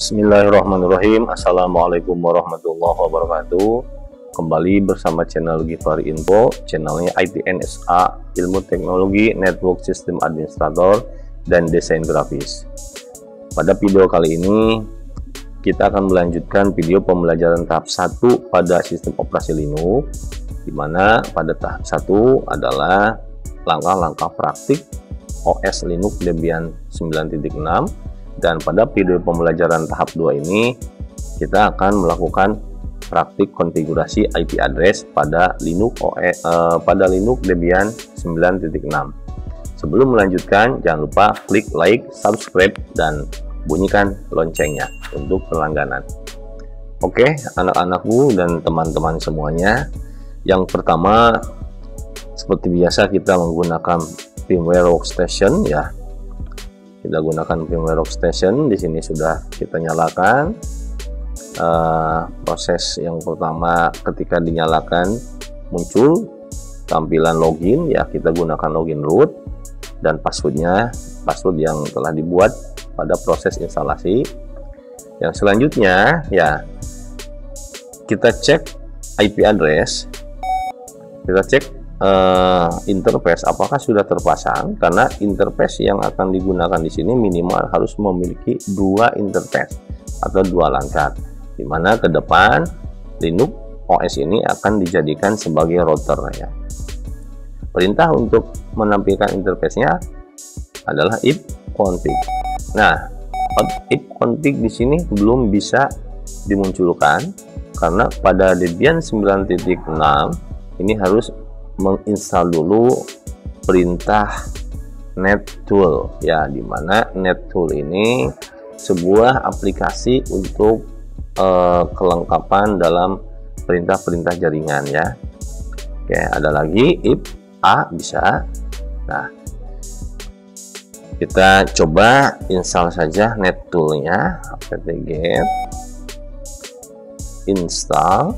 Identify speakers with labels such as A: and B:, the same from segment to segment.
A: Bismillahirrahmanirrahim. Assalamualaikum warahmatullahi wabarakatuh. Kembali bersama channel Givari Info, channelnya ITNSA, Ilmu Teknologi Network System Administrator dan Desain Grafis. Pada video kali ini kita akan melanjutkan video pembelajaran tahap 1 pada sistem operasi Linux, di mana pada tahap 1 adalah langkah-langkah praktik OS Linux Debian 9.6. Dan pada video pembelajaran tahap 2 ini kita akan melakukan praktik konfigurasi IP address pada Linux Debian 9.6. Sebelum melanjutkan, jangan lupa klik like, subscribe, dan bunyikan loncengnya untuk berlangganan. Oke, anak-anakku dan teman-teman semuanya. Yang pertama, seperti biasa kita menggunakan firmware workstation ya. Kita gunakan firmware workstation. Di sini sudah kita nyalakan. Proses yang pertama, ketika dinyalakan muncul tampilan login ya, kita gunakan login root dan password yang telah dibuat pada proses instalasi. Yang selanjutnya ya, kita cek IP address, kita cek interface apakah sudah terpasang, karena interface yang akan digunakan di sini minimal harus memiliki 2 interface atau 2 langkah, dimana ke depan Linux OS ini akan dijadikan sebagai router ya. Perintah untuk menampilkan interface-nya adalah ifconfig. Nah, ifconfig di sini belum bisa dimunculkan karena pada Debian 9.6 ini harus menginstal dulu perintah nettool ya, dimana nettool ini sebuah aplikasi untuk kelengkapan dalam perintah-perintah jaringan ya. Oke, ada lagi if a bisa. Nah, kita coba install saja nettoolnya, apt-get install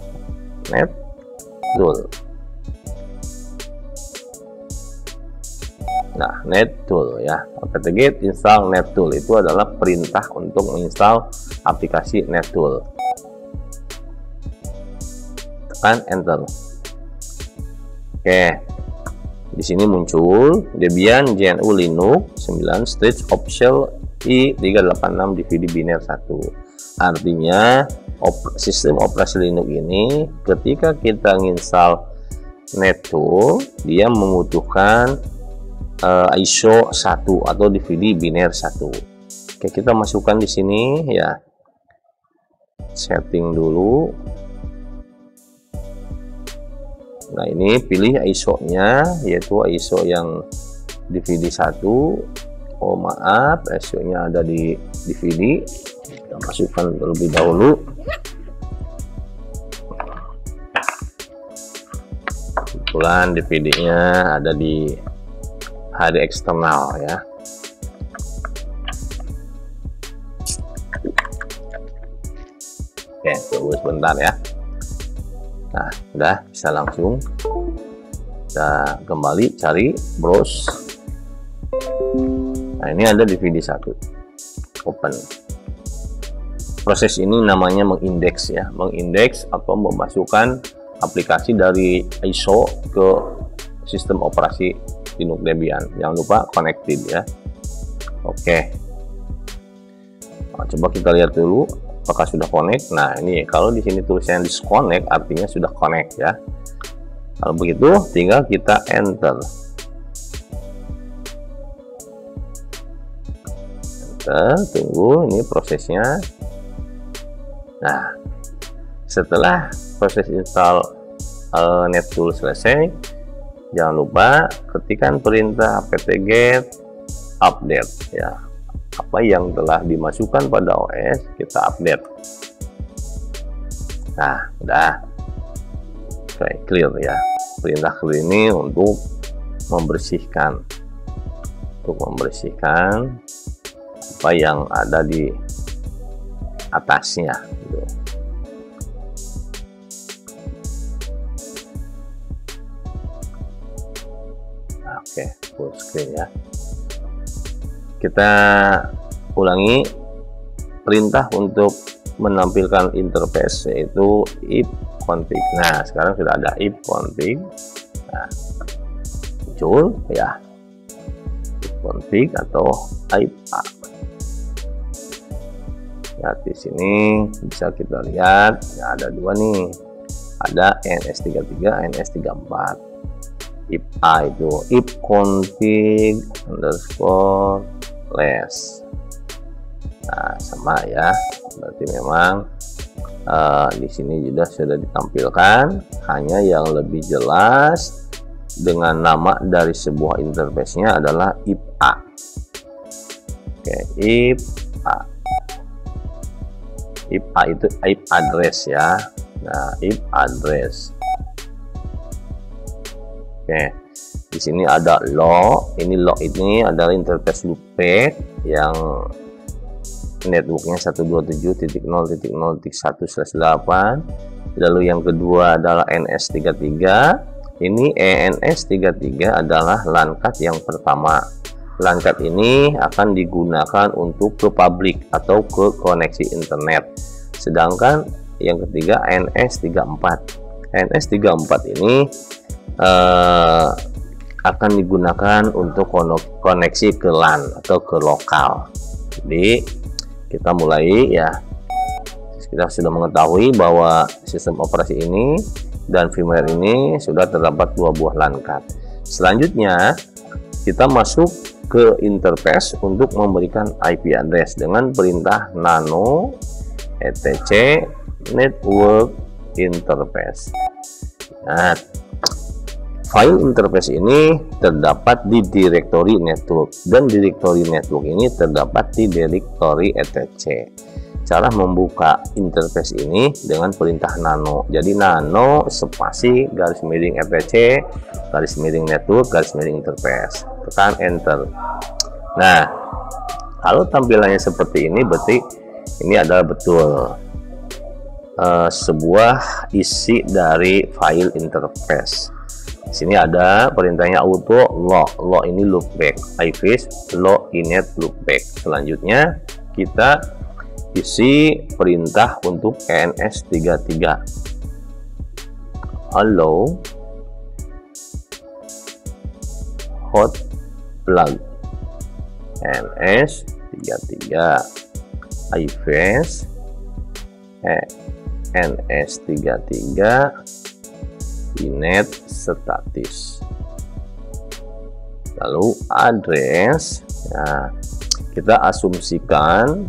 A: nettool. Nah, nettool ya, apt-get install nettool itu adalah perintah untuk menginstal aplikasi nettool. Tekan enter. Oke, di sini muncul Debian GNU Linux 9 stage option i386 DVD biner 1. Artinya sistem operasi Linux ini ketika kita menginstal nettool, dia membutuhkan ISO 1 atau DVD biner 1. Oke, kita masukkan di sini ya, setting dulu. Nah, ini pilih ISO-nya, yaitu ISO yang DVD 1. Oh maaf, ISO-nya ada di DVD. Kita masukkan terlebih dahulu. Kebetulan DVD-nya ada di HD eksternal ya. Oke, tunggu sebentar ya. Nah, udah bisa langsung. Kita kembali cari browse. Nah, ini ada DVD 1. Open. Proses ini namanya mengindeks ya, mengindeks atau memasukkan aplikasi dari ISO ke sistem operasi Linux Debian. Jangan lupa connected ya. Oke. Nah, coba kita lihat dulu apakah sudah connect. Nah, ini kalau di sini tulisannya disconnect artinya sudah connect ya. Kalau begitu tinggal kita enter. Enter, tunggu ini prosesnya. Nah, setelah proses install nettool selesai, jangan lupa ketikkan perintah apt-get update ya. Apa yang telah dimasukkan pada OS kita update. Nah, udah. Oke, clear ya. Perintah clear ini untuk membersihkan apa yang ada di atasnya gitu. Oke, full screen ya. Kita ulangi perintah untuk menampilkan interface yaitu ifconfig. Nah, sekarang sudah ada ifconfig. Nah, muncul ya ifconfig atau IPA. Ya, di sini bisa kita lihat ya, ada dua nih, ada NS33, NS34. IPA itu ifconfig underscore less. Nah, sama ya, berarti memang di sini juga sudah ditampilkan, hanya yang lebih jelas dengan nama dari sebuah interface-nya adalah IPA. Oke, IPA. IPA itu IP address ya. Nah, IP address. Oke, di sini ada log. Ini log ini adalah interface loopback yang networknya 127.0.0.1/8. Lalu yang kedua adalah NS33. Ini NS33 adalah LAN card yang pertama. LAN card ini akan digunakan untuk ke publik atau ke koneksi internet. Sedangkan yang ketiga NS34. NS34 ini akan digunakan untuk koneksi ke LAN atau ke lokal. Jadi kita mulai ya, kita sudah mengetahui bahwa sistem operasi ini dan firmware ini sudah terdapat 2 buah LAN card. Selanjutnya kita masuk ke interface untuk memberikan IP address dengan perintah nano etc network interface. Nah, file interface ini terdapat di direktori network dan direktori network ini terdapat di direktori etc. Cara membuka interface ini dengan perintah nano. Jadi nano spasi garis miring etc garis miring network garis miring interface. Tekan enter. Nah, kalau tampilannya seperti ini berarti ini adalah betul sebuah isi dari file interface. Di sini ada perintahnya auto log ini loopback, iFace log inet loopback. Selanjutnya kita isi perintah untuk NS33 allow hot plug NS33 iFace NS33 inet status, lalu address. Nah, kita asumsikan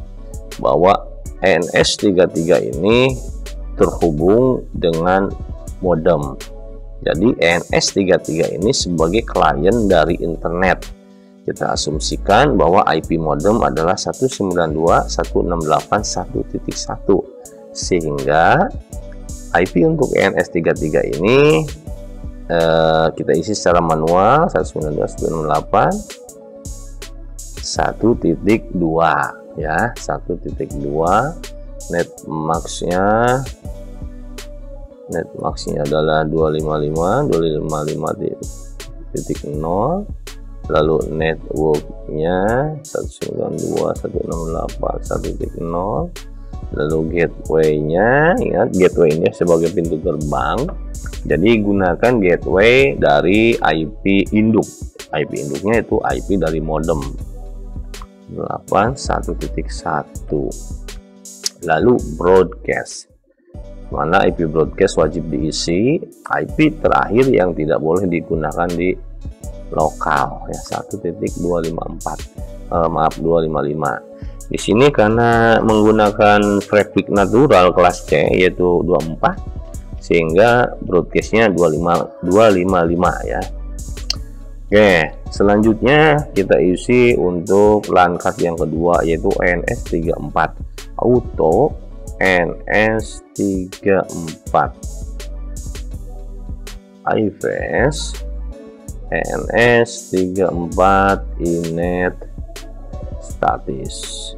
A: bahwa NS33 ini terhubung dengan modem. Jadi NS33 ini sebagai klien dari internet. Kita asumsikan bahwa IP modem adalah 192.168.1.1, sehingga IP untuk NS33 ini kita isi secara manual 192.168.1.2 ya, 1.2. netmaxnya adalah 255.0, lalu networknya 192.168.1.0, lalu gateway-nya, ingat gateway-nya sebagai pintu gerbang, jadi gunakan gateway dari IP induk. IP induknya itu IP dari modem 81.1. lalu broadcast, mana IP broadcast wajib diisi IP terakhir yang tidak boleh digunakan di lokal ya, 1.255. Di sini karena menggunakan traffic natural kelas C yaitu 24, sehingga broadcastnya 255 ya. Oke, selanjutnya kita isi untuk LAN card yang kedua yaitu NS34 auto NS34 iFace NS34 inet status.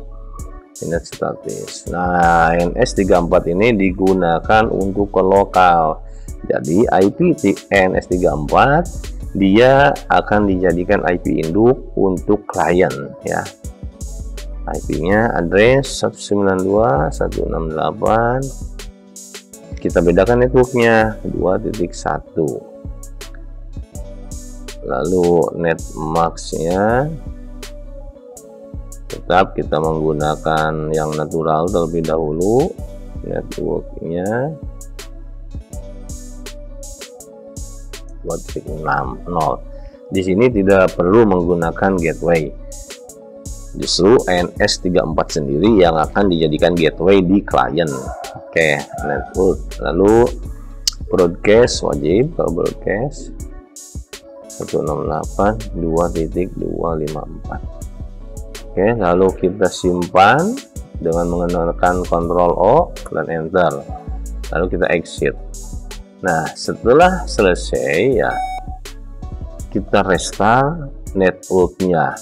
A: Nah, NS34 ini digunakan untuk ke lokal. Jadi IP NS34 dia akan dijadikan IP induk untuk klien ya. IP-nya address 192.168. Kita bedakan networknya 2.1. Lalu netmasknya tetap kita menggunakan yang natural terlebih dahulu. Networknya 2.60. Di sini tidak perlu menggunakan gateway, justru NS34 sendiri yang akan dijadikan gateway di klien. Oke, network. Lalu broadcast wajib, kalau broadcast 168.2.254. Oke, lalu kita simpan dengan menggunakan Ctrl O dan Enter. Lalu kita exit. Nah, setelah selesai ya, kita restart networknya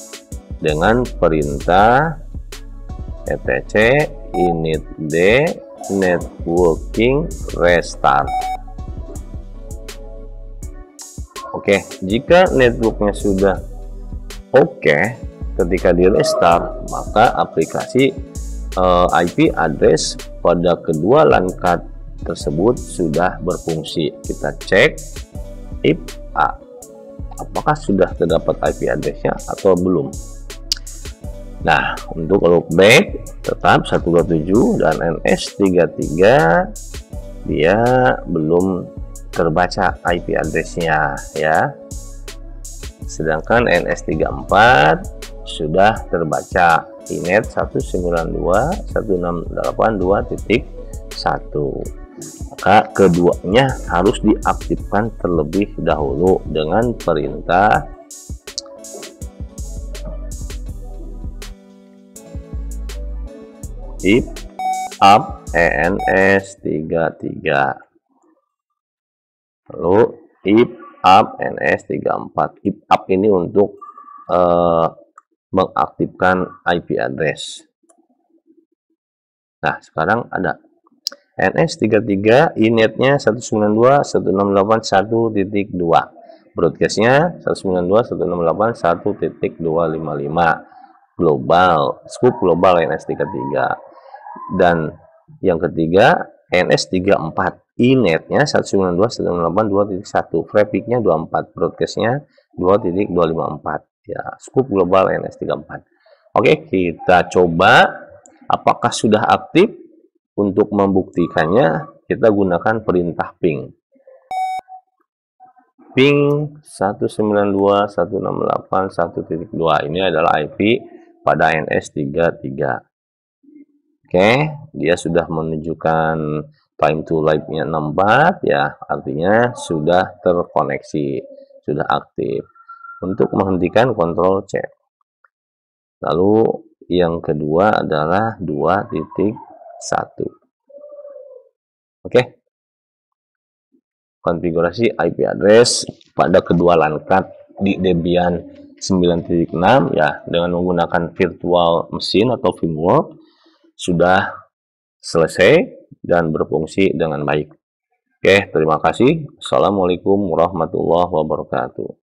A: dengan perintah etc initd networking restart. Oke, jika networknya sudah oke, ketika di restart maka aplikasi IP address pada kedua LAN card tersebut sudah berfungsi. Kita cek if apakah sudah terdapat IP addressnya atau belum. Nah, untuk loopback tetap 127 dan NS33 dia belum terbaca IP addressnya ya. Sedangkan NS34 sudah terbaca inet 192.168.2.1. Maka keduanya harus diaktifkan terlebih dahulu dengan perintah if up ENS33, lalu if up NS34. If up ini untuk mengaktifkan IP address. Nah, sekarang ada NS33 inetnya 192.168.1.2, broadcastnya 192.168.1.255, global, scope global NS33. Dan yang ketiga NS34 inetnya 192.168.2.1, trafficnya 24, broadcastnya 2.254 ya, scope global NS34. Oke, kita coba apakah sudah aktif. Untuk membuktikannya kita gunakan perintah ping 192.168.1.2. ini adalah IP pada NS33. Oke, dia sudah menunjukkan time to live-nya 64 ya, artinya sudah terkoneksi, sudah aktif. Untuk menghentikan kontrol C. Lalu yang kedua adalah 2.1. Oke, konfigurasi IP address pada kedua LAN card di Debian 9.6 ya, dengan menggunakan virtual machine atau VMware sudah selesai dan berfungsi dengan baik. Oke, terima kasih. Assalamualaikum warahmatullahi wabarakatuh.